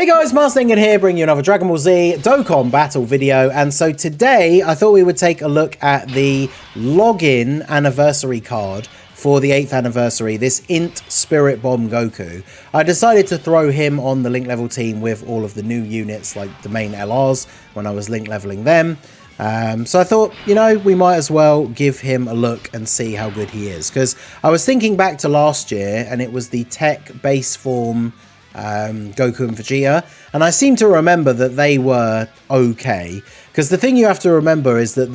Hey guys, Marslingan here, bringing you another Dragon Ball Z Dokkan battle video. And so today I thought we would take a look at the login anniversary card for the 8th anniversary, this INT Spirit Bomb Goku. I decided to throw him on the link level team with all of the new units, like the main LRs, when I was link leveling them. So I thought, you know, we might as well give him a look and see how good he is. Because I was thinking back to last year, and it was the tech base form Goku and Vegeta, and I seem to remember that they were okay, because the thing you have to remember is that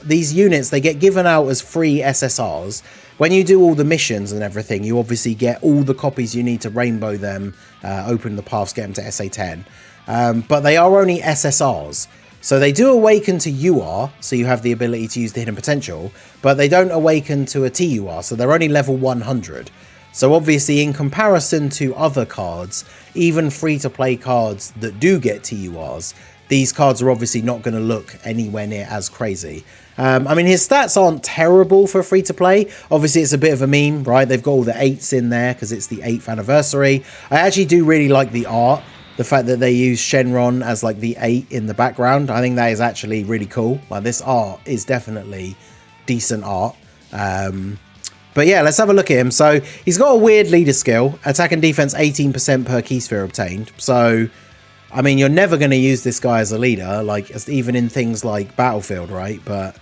these units, they get given out as free SSRs. When you do all the missions and everything, you obviously get all the copies you need to rainbow them, open the paths, get them to SA10, but they are only SSRs. So they do awaken to UR, so you have the ability to use the hidden potential, but they don't awaken to a TUR, so they're only level 100. So obviously, in comparison to other cards, even free-to-play cards that do get TURs, these cards are obviously not going to look anywhere near as crazy. I mean, his stats aren't terrible for free-to-play. Obviously, it's a bit of a meme, right? They've got all the 8s in there because it's the 8th anniversary. I actually do really like the art. The fact that they use Shenron as like the 8 in the background. I think that is actually really cool. Like, this art is definitely decent art. But yeah, let's have a look at him. So he's got a weird leader skill, attack and defense 18% per key sphere obtained. So, I mean, you're never going to use this guy as a leader, like even in things like Battlefield, right? But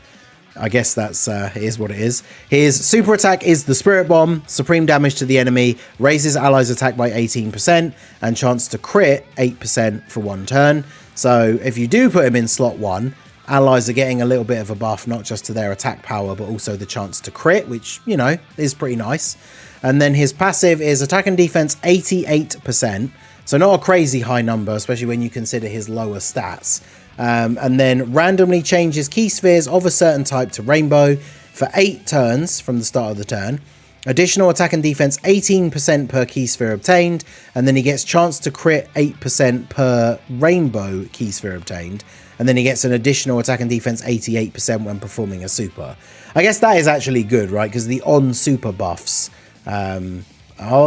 I guess that's it is what it is. His super attack is the Spirit Bomb, supreme damage to the enemy, raises allies attack by 18%, and chance to crit 8% for 1 turn. So if you do put him in slot 1, allies are getting a little bit of a buff, not just to their attack power, but also the chance to crit, which, you know, is pretty nice. And then his passive is attack and defense 88%. So not a crazy high number, especially when you consider his lower stats. And then randomly changes key spheres of a certain type to rainbow for 8 turns from the start of the turn. Additional attack and defense 18% per key sphere obtained, and then he gets chance to crit 8% per rainbow key sphere obtained, and then he gets an additional attack and defense 88% when performing a super. I guess that is actually good, right? Because the on super buffs are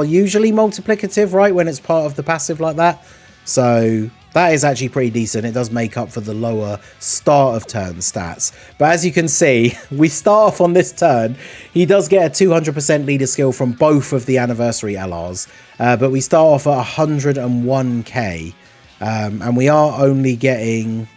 usually multiplicative, right? When it's part of the passive like that. So that is actually pretty decent. It does make up for the lower start of turn stats. But as you can see, we start off on this turn. He does get a 200% leader skill from both of the anniversary LRs. But we start off at 101k. And we are only getting...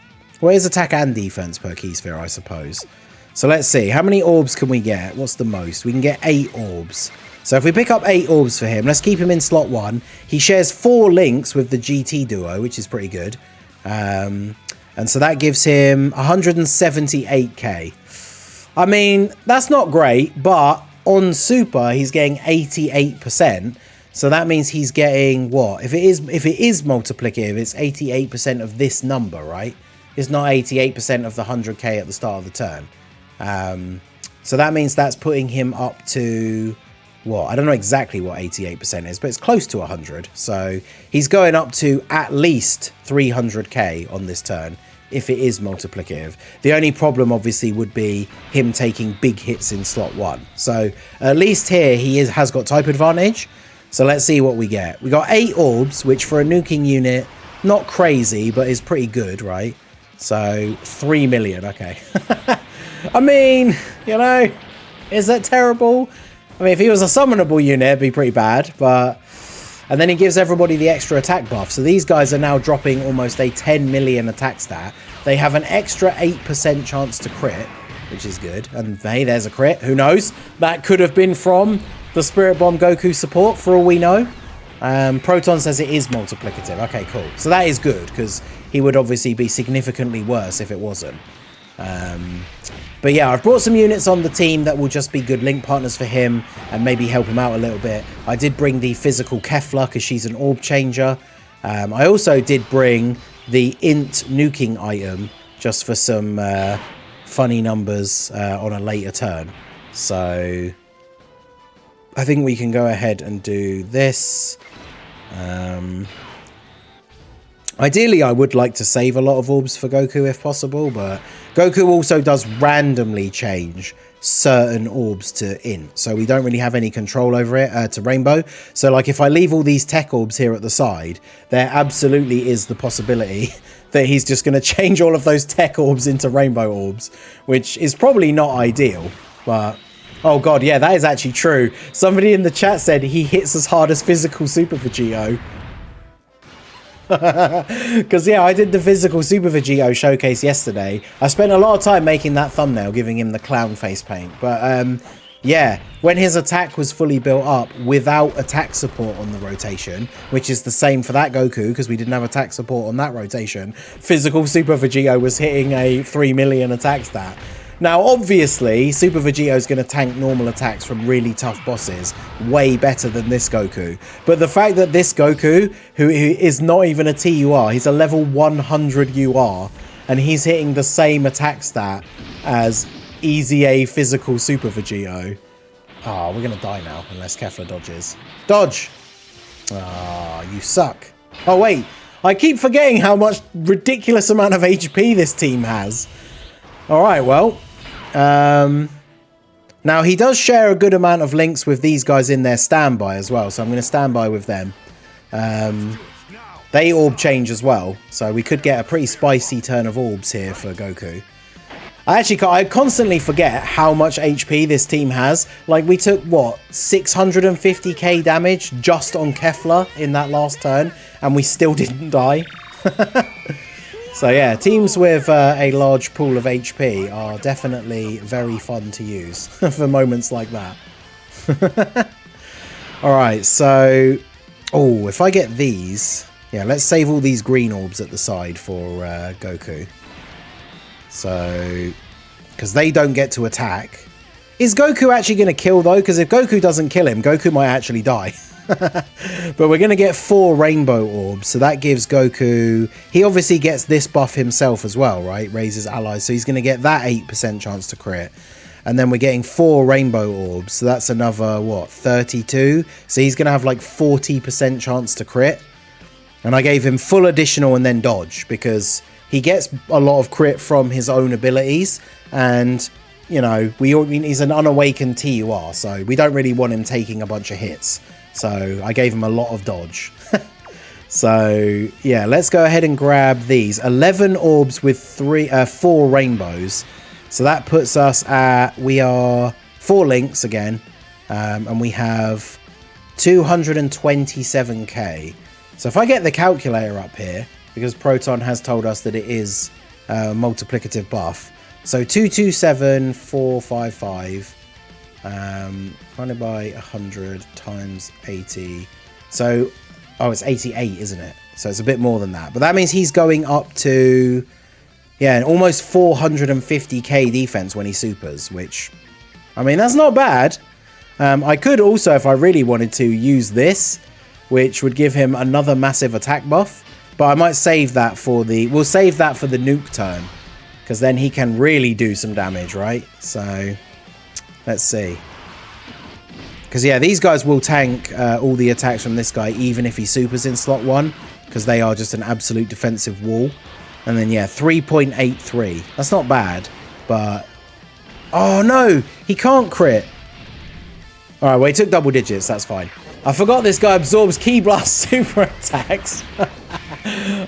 well, here's attack and defense per key sphere, I suppose. So let's see. How many orbs can we get? What's the most? We can get 8 orbs. So if we pick up 8 orbs for him, let's keep him in slot 1. He shares 4 links with the GT duo, which is pretty good. And so that gives him 178k. I mean, that's not great, but on super, he's getting 88%. So that means he's getting what? If it is multiplicative, it's 88% of this number, right? It's not 88% of the 100k at the start of the turn. So that means that's putting him up to... what? I don't know exactly what 88% is, but it's close to 100. So he's going up to at least 300k on this turn if it is multiplicative. The only problem obviously would be him taking big hits in slot 1. So at least here he has got type advantage. So let's see what we get. We got 8 orbs, which for a nuking unit, not crazy, but is pretty good, right? So 3 million, okay. I mean, you know, is that terrible? I mean, if he was a summonable unit, it'd be pretty bad, but... and then he gives everybody the extra attack buff. So these guys are now dropping almost a 10 million attack stat. They have an extra 8% chance to crit, which is good. And hey, there's a crit. Who knows? That could have been from the Spirit Bomb Goku support, for all we know. Proton says it is multiplicative. Okay, cool. So that is good, because he would obviously be significantly worse if it wasn't. But yeah, I've brought some units on the team that will just be good link partners for him and maybe help him out a little bit. I did bring the physical Kefla because she's an orb changer. I also did bring the INT nuking item just for some funny numbers on a later turn. So I think we can go ahead and do this. Ideally, I would like to save a lot of orbs for Goku if possible, but Goku also does randomly change certain orbs to INT, so we don't really have any control over it to Rainbow. So like if I leave all these tech orbs here at the side, there absolutely is the possibility that he's just going to change all of those tech orbs into Rainbow orbs, which is probably not ideal. But oh god, yeah, that is actually true. Somebody in the chat said he hits as hard as physical Super Vegito. Because yeah, I did the physical Super Vegito showcase yesterday. I spent a lot of time making that thumbnail, giving him the clown face paint. But yeah, when his attack was fully built up without attack support on the rotation, which is the same for that Goku because we didn't have attack support on that rotation, physical Super Vegito was hitting a 3 million attack stat. Now, obviously, Super Vegito is going to tank normal attacks from really tough bosses way better than this Goku. But the fact that this Goku, who is not even a TUR, he's a level 100 UR, and he's hitting the same attack stat as Easy A physical Super Vegito. Oh, we're going to die now unless Kefla dodges. Dodge! Ah, you suck. Oh, wait. I keep forgetting how much ridiculous amount of HP this team has. All right, well... now he does share a good amount of links with these guys in their standby as well, so I'm going to stand by with them. They orb change as well, so we could get a pretty spicy turn of orbs here for Goku. I constantly forget how much HP this team has. Like, we took what, 650k damage just on Kefla in that last turn, and we still didn't die. So yeah, teams with a large pool of HP are definitely very fun to use for moments like that. Alright, so... oh, if I get these... yeah, let's save all these green orbs at the side for Goku. So... because they don't get to attack. Is Goku actually going to kill, though? Because if Goku doesn't kill him, Goku might actually die. But we're going to get 4 rainbow orbs, so that gives Goku... he obviously gets this buff himself as well, right? Raises allies, so he's going to get that 8% chance to crit. And then we're getting 4 rainbow orbs, so that's another, what, 32? So he's going to have like 40% chance to crit. And I gave him full additional and then dodge, because he gets a lot of crit from his own abilities, and... you know, he's an unawakened TUR, so we don't really want him taking a bunch of hits. So I gave him a lot of dodge. So yeah, let's go ahead and grab these 11 orbs with 4 rainbows. So that puts us at, we are 4 links again, and we have 227k. So if I get the calculator up here, because Proton has told us that it is a multiplicative buff. So 227455 divided by 100 times 80. So, oh, it's 88, isn't it? So it's a bit more than that. But that means he's going up to, yeah, almost 450k defense when he supers, which, I mean, that's not bad. I could also, if I really wanted to, use this, which would give him another massive attack buff. But I might save that for the, we'll save that for the nuke turn. Because then he can really do some damage, right? So, let's see. Because, yeah, these guys will tank all the attacks from this guy, even if he supers in slot 1. Because they are just an absolute defensive wall. And then, yeah, 3.83. That's not bad. But, oh, no. He can't crit. All right, well, he took double digits. That's fine. I forgot this guy absorbs Ki Blast super attacks.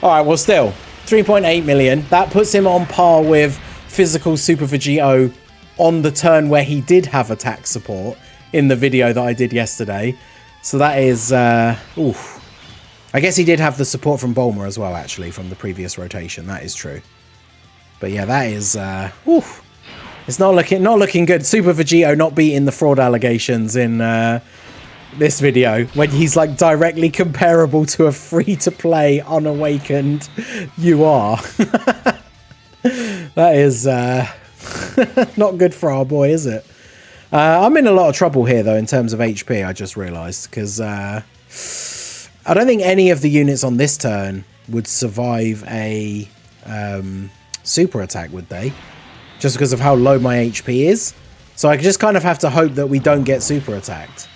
All right, well, still. 3.8 million. That puts him on par with physical Super Vegito on the turn where he did have attack support in the video that I did yesterday. So that is, oof. I guess he did have the support from Bulma as well, actually, from the previous rotation. That is true. But yeah, that is, oof. It's not looking good. Super Vegito not beating the fraud allegations in this video when he's like directly comparable to a free-to-play unawakened UR. That is not good for our boy, is it? I'm in a lot of trouble here though in terms of HP, I just realized, because I don't think any of the units on this turn would survive a super attack, would they? Just because of how low my HP is. So I just kind of have to hope that we don't get super attacked.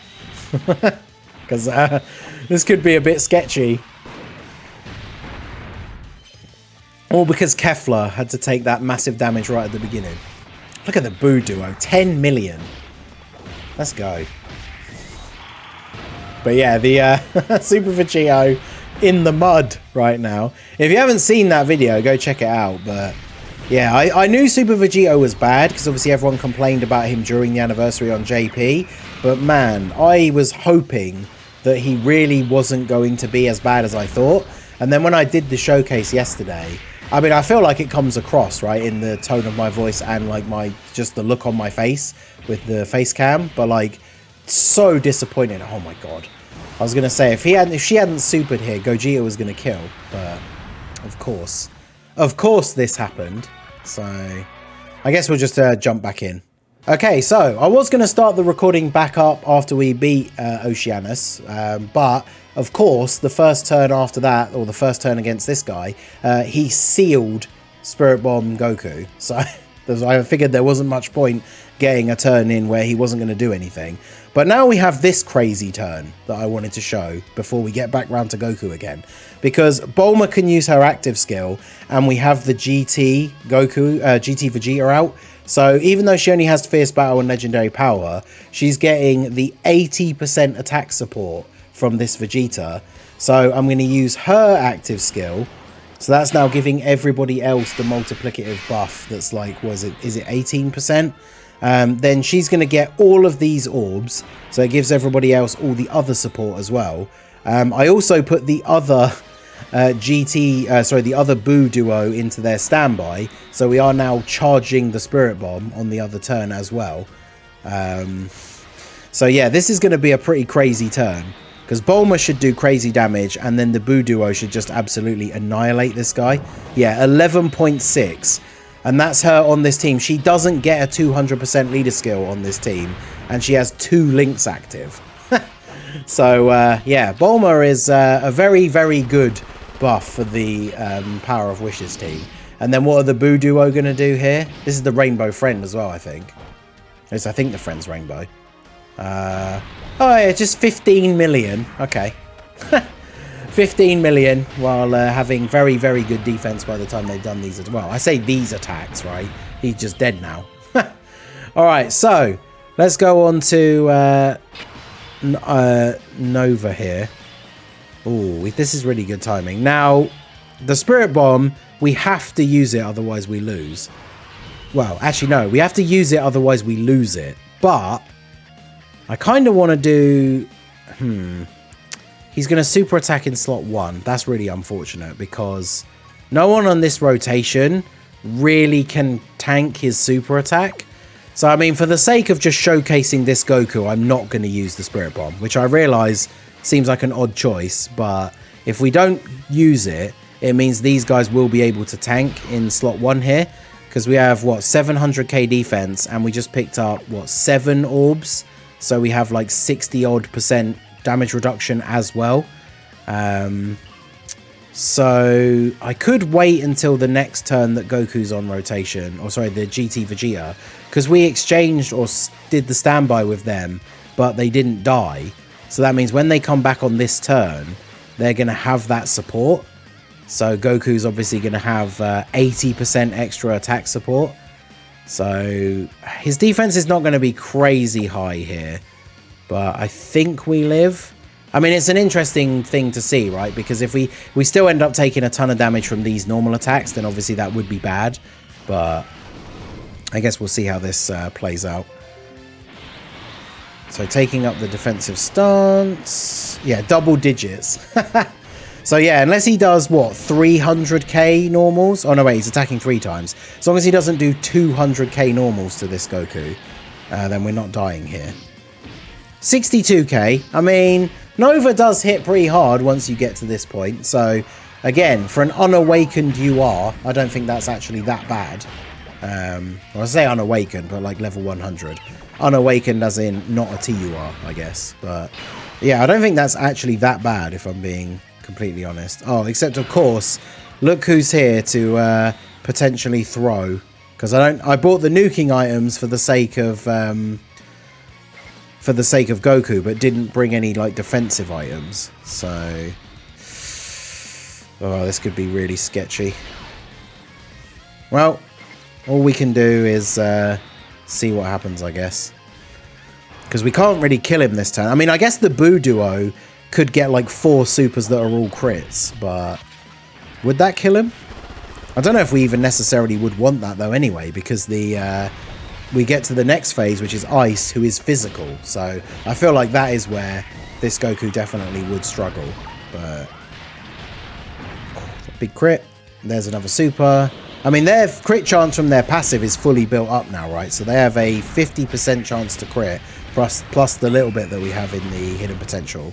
Because this could be a bit sketchy. Or because Kefla had to take that massive damage right at the beginning. Look at the Boo Duo, 10 million. Let's go. But yeah, the Super Vegito in the mud right now. If you haven't seen that video, go check it out. But yeah, I knew Super Vegito was bad because obviously everyone complained about him during the anniversary on JP. But man, I was hoping that he really wasn't going to be as bad as I thought. And then when I did the showcase yesterday, I mean, I feel like it comes across, right, in the tone of my voice and like just the look on my face with the face cam. But like, so disappointed. Oh my god. I was gonna say if she hadn't supered here, Gogeta was gonna kill, but of course this happened. So I guess we'll just jump back in. Okay, so I was gonna start the recording back up after we beat Oceanus, but of course the first turn after that, or the first turn against this guy, he sealed Spirit Bomb Goku. So I figured there wasn't much point getting a turn in where he wasn't going to do anything. But now we have this crazy turn that I wanted to show before we get back round to Goku again. Because Bulma can use her active skill, and we have the GT Vegeta out. So even though she only has Fierce Battle and Legendary Power, she's getting the 80% attack support from this Vegeta. So I'm going to use her active skill. So that's now giving everybody else the multiplicative buff that's like, is it 18%? Then she's going to get all of these orbs, so it gives everybody else all the other support as well. I also put the other the other Boo Duo into their standby, so we are now charging the Spirit Bomb on the other turn as well. So yeah, this is going to be a pretty crazy turn, because Bulma should do crazy damage, and then the Boo Duo should just absolutely annihilate this guy. Yeah, 11.6. And that's her on this team. She doesn't get a 200% leader skill on this team. And she has 2 links active. So, yeah, Bulma is a very, very good buff for the Power of Wishes team. And then what are the Boo Duo going to do here? This is the Rainbow Friend as well, I think. At least I think the friend's Rainbow. Oh, yeah, just 15 million. Okay. 15 million while having very, very good defense by the time they've done these as well. I say these attacks, right? He's just dead now. All right, so let's go on to Nova here. Oh, this is really good timing. Now, the Spirit Bomb, we have to use it, otherwise we lose. Well, actually, no. We have to use it, otherwise we lose it. But I kind of want to do... He's going to super attack in slot 1. That's really unfortunate because no one on this rotation really can tank his super attack. So, I mean, for the sake of just showcasing this Goku, I'm not going to use the Spirit Bomb, which I realise seems like an odd choice. But if we don't use it, it means these guys will be able to tank in slot 1 here. Because we have, what, 700k defense, and we just picked up, what, 7 orbs? So we have like 60-odd% damage reduction as well. So I could wait until the next turn that Goku's on rotation, or sorry, the GT Vegeta, because we exchanged or did the standby with them, but they didn't die. So that means when they come back on this turn, they're going to have that support. So Goku's obviously going to have 80% extra attack support. So his defense is not going to be crazy high here. But I think we live. I mean, it's an interesting thing to see, right? Because if we still end up taking a ton of damage from these normal attacks, then obviously that would be bad. But I guess we'll see how this plays out. So taking up the defensive stance. Yeah, double digits. So yeah, unless he does, what, 300k normals? Oh no, wait, he's attacking 3 times. As long as he doesn't do 200k normals to this Goku, then we're not dying here. 62k. I mean, Nova does hit pretty hard once you get to this point. So, again, for an unawakened UR, I don't think that's actually that bad. Well, I say unawakened, but like level 100. Unawakened as in not a TUR, I guess. But, yeah, I don't think that's actually that bad, if I'm being completely honest. Oh, except, of course, look who's here to potentially throw. Because I bought the nuking items for the sake of... Goku, but didn't bring any like defensive items. So, oh, this could be really sketchy. Well, all we can do is see what happens, I guess. Because we can't really kill him this turn. I mean, I guess the Boo Duo could get like 4 supers that are all crits, but would that kill him? I don't know if we even necessarily would want that though anyway, because the we get to the next phase, which is Ice, who is physical. So I feel like that is where this Goku definitely would struggle. But big crit. There's another super. I mean, their crit chance from their passive is fully built up now, right? So they have a 50% chance to crit, plus the little bit that we have in the hidden potential.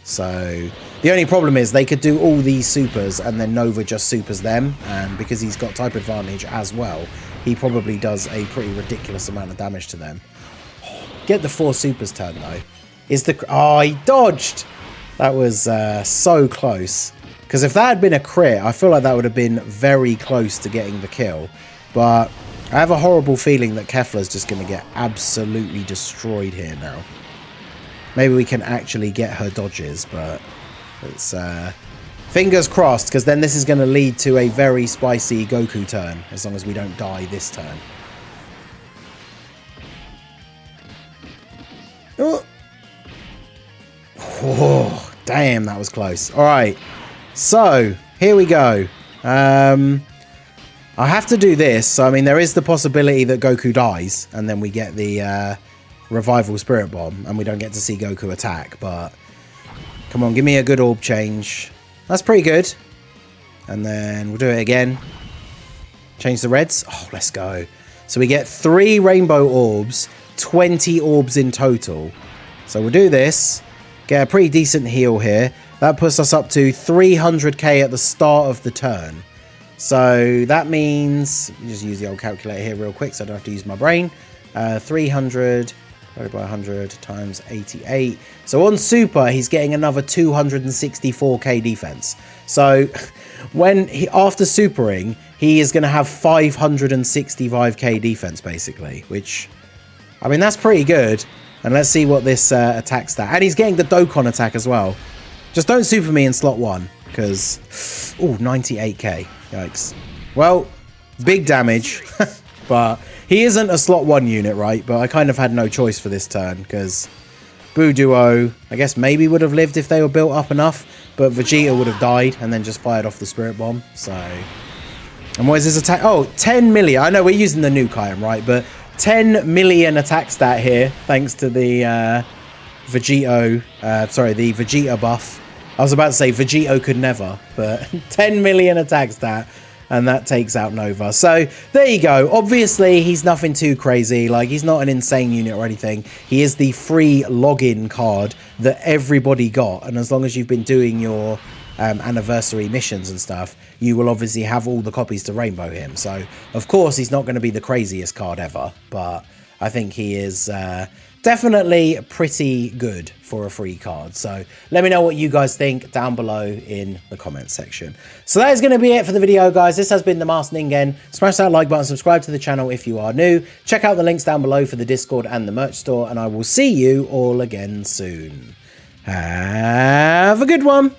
So the only problem is they could do all these supers and then Nova just supers them. And because he's got type advantage as well, he probably does a pretty ridiculous amount of damage to them. Get the 4 supers turn, though. Oh, he dodged! That was so close. Because if that had been a crit, I feel like that would have been very close to getting the kill. But I have a horrible feeling that Kefla's just going to get absolutely destroyed here now. Maybe we can actually get her dodges, but it's fingers crossed, because then this is going to lead to a very spicy Goku turn, as long as we don't die this turn. Oh, damn, that was close. All right. So, here we go. I have to do this. So, I mean, there is the possibility that Goku dies, and then we get the Revival Spirit Bomb, and we don't get to see Goku attack. But, come on, give me a good orb change. That's pretty good. And then we'll do it again. Change the reds. Oh, let's go. So, we get 3 rainbow orbs, 20 orbs in total. So, we'll do this. Get a pretty decent heal here. That puts us up to 300k at the start of the turn. So that means, just use the old calculator here real quick so I don't have to use my brain. 300 divided by 100 times 88. So on Super, he's getting another 264k defense. So after supering, he is going to have 565k defense basically, which, I mean, that's pretty good. And let's see what this attack stat. And he's getting the Dokkan attack as well. Just don't super me in slot 1, because... Oh, 98k. Yikes. Well, big damage. But he isn't a slot 1 unit, right? But I kind of had no choice for this turn, because Boo Duo, I guess maybe would have lived if they were built up enough. But Vegeta would have died and then just fired off the Spirit Bomb. So... And what is this attack? Oh, 10 million. I know we're using the nuke item, right? But 10 million attack stat here, thanks to the the Vegeta buff. I was about to say Vegito could never, but 10 million attack stat, and that takes out Nova. So there you go. Obviously, he's nothing too crazy. Like, he's not an insane unit or anything. He is the free login card that everybody got, and as long as you've been doing your anniversary missions and stuff, you will obviously have all the copies to rainbow him. So, of course, he's not going to be the craziest card ever, but I think he is... definitely pretty good for a free card. So let me know what you guys think down below in the comments section. So that is going to be it for the video, guys. This has been the Masked Ningen. Smash that like button, subscribe to the channel if you are new. Check out the links down below for the Discord and the merch store, and I will see you all again soon. Have a good one.